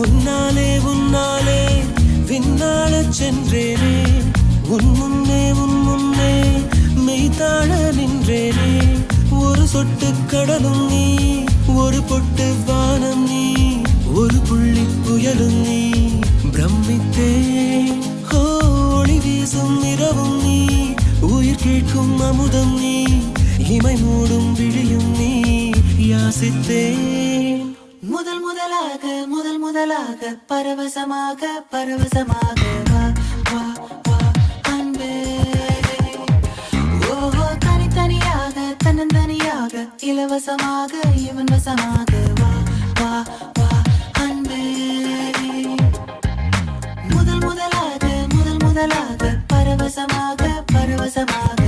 உன்னாலே உன்னாலே விண்ணாளச் சென்றேனே உன் முன்னே மெய்தாழ நின்றேனே ஒரு சொட்டு கடலும் நீ ஒரு பொட்டு வானம் நீ ஒரு புள்ளி புயலும் நீ பிரமித்தேன் ஒளி வீசும் இரவும் நீ உயிர் கேட்கும் அமுதம் நீ இமை மூடும் விழியும் நீ யாசித்தேன் முதல் முதலாக பரவசமாக வா வா வா அன்பே ஓஹோ தனித்தனியாக தன்னந்தனியாக இலவசமாக இவன் வசமாக வா வா வா அன்பே முதல் முதலாக பரவசமாக